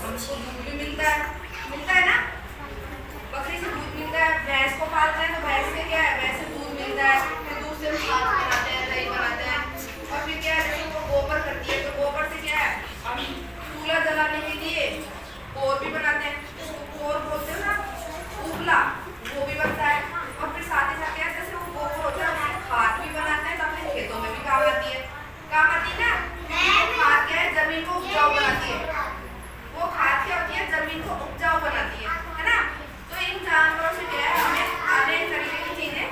हमको दूध भी मिलता है ना। बकरी से दूध मिलता है। भैंस को पालते हैं तो भैंस से क्या है, भैंस से दूध मिलता है, फिर दूध से हम छाछ बनाते हैं, दही बनाते हैं। और फिर क्या है, जैसे वो गोबर करती है तो गोबर से क्या है, हम चूल्हा जलाने के लिए कोर भी बनाते हैं, उसको कोर बोलते हैं ना, उपला, वो भी बनता है। और फिर साथ ही साथ क्या है, जैसे वो गोबर होता है उसकी खाद भी बनाते हैं, तो अपने खेतों में भी काम आती है। काम आती है ना। वो खाद क्या है, जमीन को उपजाऊ बनाती है। वो खाद क्या होती है, जमीन को उपजाऊ बनाती है ना। तो इन जानवरों से क्या है, हमें अनेक तरीके की चीजें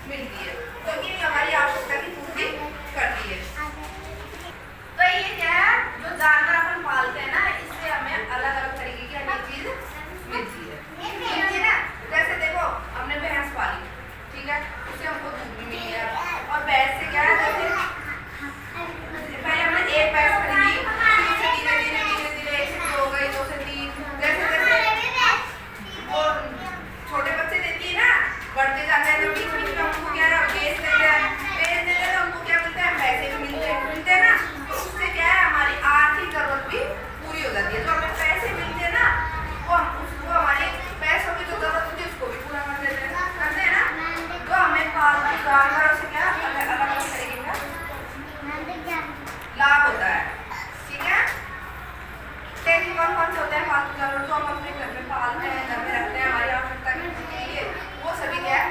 मिलती है, तो ये हमारी आवश्यकता की पूर्ति करती है। तो ये क्या है, जो जानवर अपन पालते हैं ना, इससे हमें अलग अलग तरीके की अनेक चीज मिलती है ना। जैसे देखो, हमने भैंस पाली, ठीक है, उससे हमको दूध भी मिल गया। और भैंस से क्या है, जैसे पहले हमने एक भैंस खरीदी, फिर उससे धीरे धीरे धीरे धीरे 1 से 2 हो गई, 2 से 3, जैसे जैसे वो छोटे बच्चे देती है ना, बढ़ते जाते हैं, तो बीच बीच में हमको क्या है, बेच देते हैं तो हमको क्या मिलता है, पैसे भी मिलते हैं ना। तो उससे क्या है, हमारी आर्थिक जरूरत भी पूरी हो जाती है। तो हमें पैसे मिलते हैं ना, वो उसको हमारी पैसों की जो जरूरत होती है उसको भी पूरा करते हैं ना। तो हमें पालतू जानवरों से क्या अलग अलग तरीके का लाभ होता है, ठीक है। देखिए कौन कौन से होते हैं पालतू जानवर जो हम अपने घर में पालते हैं, घर में रखते हैं हमारी आवश्यकता के लिए, वो सभी क्या है